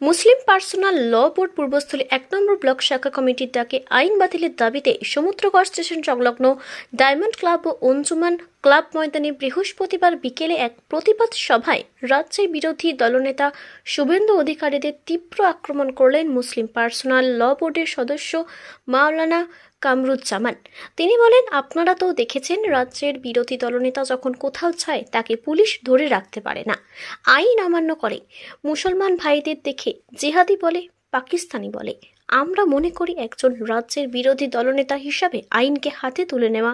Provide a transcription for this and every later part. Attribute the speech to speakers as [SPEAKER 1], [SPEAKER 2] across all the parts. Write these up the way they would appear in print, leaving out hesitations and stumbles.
[SPEAKER 1] মুসলিম personal ল board Purbasthali ১ নম্বর block শাখা কমিটির ডাকে আইন বাতিলের দাবিতে সমুদ্রগড় স্টেশন সংলগ্ন ডায়মন্ড ক্লাব ও অঞ্জুমান ক্লাব ময়দানে বৃহস্পতিবার বিকেলে এক প্রতিবাদ সভায় রাজ্যের বিরোধী দলনেতা শুভেন্দু অধিকারীদের তীব্র আক্রমণ করলেন মুসলিম পার্সোনাল ল বোর্ডের সদস্য মাওলানা কামরুজ্জামান। তিনি বলেন, আপনারা তো দেখেছেন, রাজ্যের বিরোধী দলনেতা যখন কোথাও যায় তাকে পুলিশ ধরে রাখতে পারে না, আইন অমান্য করে। মুসলমান ভাইদের দেখে জিহাদি বলে, পাকিস্তানি বলে। আমরা মনে করি একজন রাজ্যের বিরোধী দলনেতা হিসাবে আইনকে হাতে তুলে নেওয়া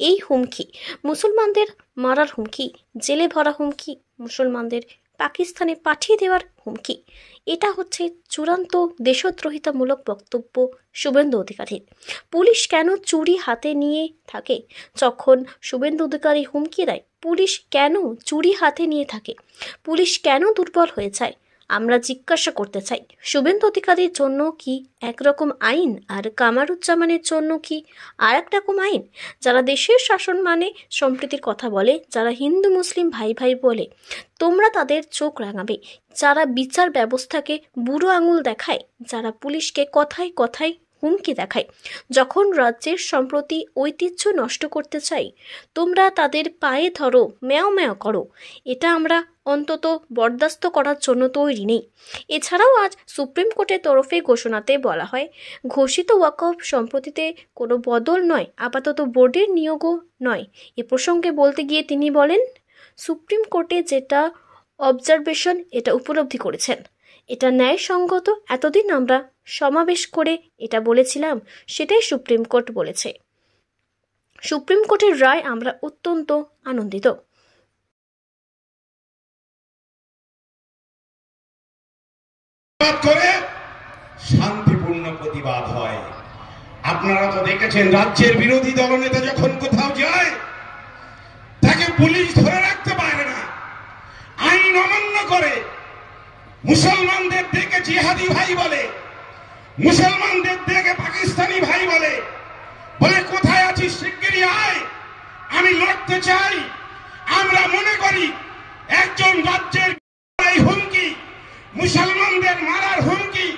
[SPEAKER 1] এই হুমকি, মুসলমানদের মারার হুমকি, জেলে ভরা হুমকি, মুসলমানদের পাকিস্তানে পাঠিয়ে দেওয়ার হুমকি, এটা হচ্ছে চূড়ান্ত দেশদ্রোহিতামূলক বক্তব্য শুভেন্দু অধিকারীর। পুলিশ কেন চুরি হাতে নিয়ে থাকে যখন শুভেন্দু অধিকারী হুমকি দেয়? পুলিশ কেন চুরি হাতে নিয়ে থাকে? পুলিশ কেন দুর্বল হয়ে যায়? আমরা জিজ্ঞাসা করতে চাই, শুভেন্দু অধিকারীর জন্য কি একরকম আইন আর কামারুজ্জামানের জন্য কি আর এক রকম আইন? যারা দেশের শাসন মানে সম্প্রীতির কথা বলে, যারা হিন্দু মুসলিম ভাই ভাই বলে, তোমরা তাদের চোখ রাঙাবে। যারা বিচার ব্যবস্থাকে বুড়ো আঙুল দেখায়, যারা পুলিশকে কথায় কথায় হুমকি দেখায়, যখন রাজ্যের সম্প্রতি ঐতিহ্য নষ্ট করতে চাই, তোমরা তাদের পায়ে ধরো, ম্যাও ম্যাও করো। এটা আমরা অন্তত বরদাস্ত করার জন্য তৈরি নেই। এছাড়াও আজ সুপ্রিম কোর্টের তরফে ঘোষণাতে বলা হয়, ঘোষিত ওয়াকফ সম্পত্তিতে কোনো বদল নয়, আপাতত বোর্ডের নিয়োগও নয়। এ প্রসঙ্গে বলতে গিয়ে তিনি বলেন, সুপ্রিম কোর্টে যেটা অবজারভেশন, এটা উপলব্ধি করেছেন, এটা ন্যায়সঙ্গত। এতদিন আমরা সমাবেশ করে এটা বলেছিলাম, সেটাই সুপ্রিম কোর্ট বলেছে। সুপ্রিম কোর্টের রায় আমরা অত্যন্ত আনন্দিত।
[SPEAKER 2] শান্তিপূর্ণ প্রতিবাদ হয়। আপনারা তো দেখেছেন, রাজ্যের বিরোধী দলনেতা যখন কোথাও যায় তাকে পুলিশ ধরে রাখতে পারে না, আইন অমান্য করে। মুসলমানদের দেখে জিহাদি ভাই বলে, মুসলমানদের দেখে পাকিস্তানি ভাই বলে, বলে কোথায় আছিস, শিগগিরই আয়, আমি লড়তে চাই। আমরা মনে করি একজন রাজ্যের হুমকি, মুসলমানদের মারার হুমকি,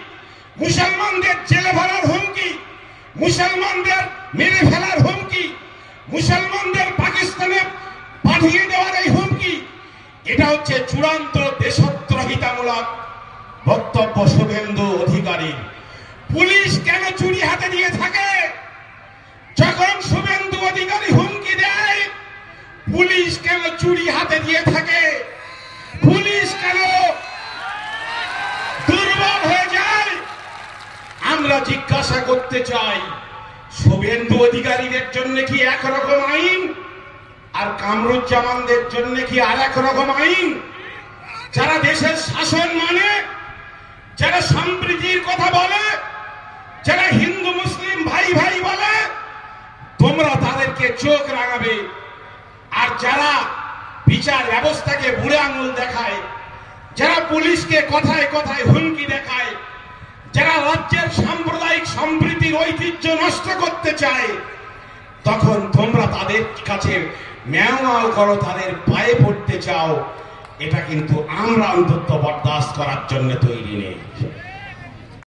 [SPEAKER 2] মুসলমানদের জেলে ভরার হুমকি, মুসলমানদের মেরে ফেলার হুমকি, মুসলমানদের পাকিস্তানে পাঠিয়ে দেওয়ার এই হুমকি, এটা হচ্ছে চূড়ান্ত দেশদ্রোহিতামূলক বক্তব্য শুভেন্দু অধিকারী। পুলিশ কেন চুরি হাতে দিয়ে থাকে? যখন শুভেন্দু অধিকারী হুমকি দেয়, পুলিশ কেন চুরি হাতে দিয়ে থাকে? পুলিশ কেন দুর্বল হয়ে যায়? আমরা জিজ্ঞাসা করতে চাই, শুভেন্দু অধিকারীদের জন্য কি একরকম আইন আর কামরুজ্জামানদের জন্য কি আর এক রকম আইন? যারা দেশের শাসন মানে, যারা সম্প্রীতির কথা বলে, যারা হিন্দু মুসলিম ভাই ভাই বলে, তোমরা তাদেরকে চোখ রাঙাবে। আর যারা বিচার ব্যবস্থাকে বুড়ো আঙুল দেখায়, যারা পুলিশকে কথায় কথায় হুমকি দেখায়, যারা রাজ্যের সাম্প্রদায়িক সম্প্রীতির ঐতিহ্য নষ্ট করতে চায়, তখন তোমরা তাদের কাছে ম্যাও ম্যাও করো, তাদের পায়ে পড়তে চাও। এটা কিন্তু আমরা অন্তত বরদাস্ত করার জন্য তৈরি নেই।